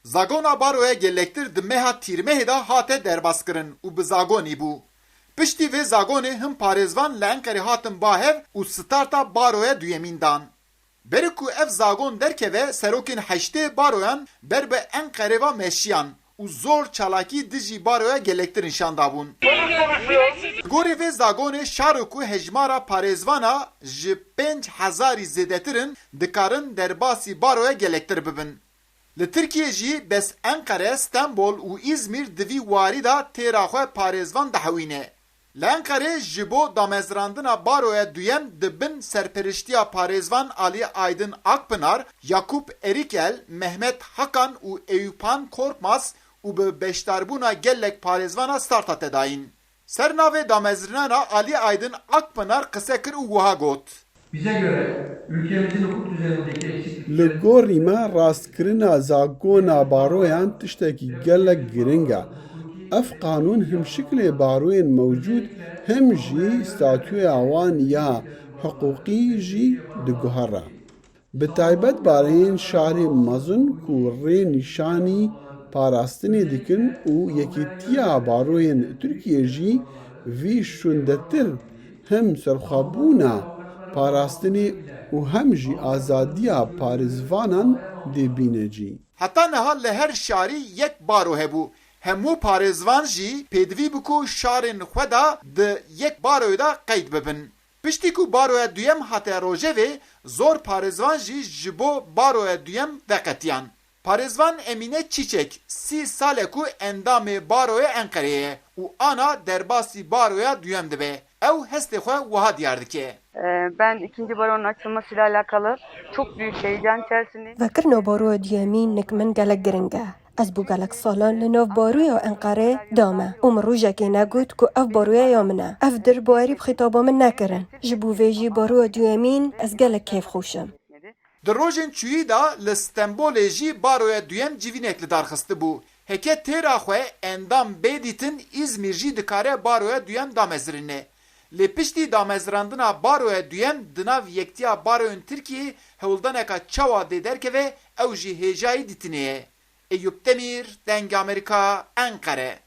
Zagona baroya gelektir di meha tîrmehê da hate derbaskirin û bi zagonî bû. Piştî vê zagonê him parêzvan li Enqerê hatin bahev û starta baroya duyemîn dan. Berê ku ev zagon derkeve serokên heştê baroyan ber bi Enqerê ve meşiyan û zor çalakî dijî baroya gelektir nîşan dabûn. Gorê vê zagonê şaro ku hejmara parêzvana ji 5,000 zêdetirin dikarin derbasî baroya gelektir bibin. Li Tirkiye jî bes Enqere, Stenbol û İzmir di vî warî da têra xwe parêzvan dihewîne. Li Enqerê ji bo damezrandina baroya duyem dibin serperiştiya parêzvan Ali Aydın Akpınar, Yakup Erikel, Mehmet Hakan û Eyüpan Korkmaz û bi beşdarbûna gelek parêzvana starta tedayîn. Sernavê damezrana Ali Aydın Akpınar qise kir û wiha got. Bize göre ülkemizin hukuk düzenindeki eksiklikler... Li gorî me rastkirina zagona baroyan tiştekî gelek giring e. Ev qanûn him şiklê baroyên mewcûd hem jî statûya wan ya hiqûqî jî diguhere. Bi taybet bareyên şarê mezin ku rê nîşanî parastinê dikin û yekîtiya baroyên Tirkiye jî vî şûndetir hem serxwebûna parastinê û hem jî azadiya parêzvanan dêbîne cî. Heta niha li her şarî yek baro hebû. Hemû parêzvan jî pêdivî bû ku şarên xwe da di yek baroyê da qeyd bibin. Piştî ku baroya duyem hate rojevê, zor parêzvan jî ji bo baroya duyem veqetiyan. Parêzvan Emîne Çîçek 30 sal e ku endamê baroya Enqereyê ye û ana derbasî baroya duyem dibe. Ew hestê xwe wiha diyar dike. Ben ikinci baronun açılmasıyla alakalı çok büyük heyecan içerisindeyim. Vekirno baroya duyemîn nikmin gelek giring e. Ez bû gelek salan li nav baroya Enqerê dame û min rojekê negot ku ev baroya ya min e. Ev dir barî bi xîtaba min nekirin. Ji bo vê jî baroya duyemîn ez gelek kêfxweşim. Di rojên çûyî da li Stenbolê jî baroya duyem civînek li darxistî bû. Heke têra xwe endam bê dîtin İzmir jî dikare baroya duyem damezirîne. Lê piştî damezrandina baroya duyem di nav yektiya baroyên Tirkiyê hewldaneka çawa dê derkeve ew jî hêjayî dîtinê ye. Eyüp Demir, Deng Amerika, Enqere.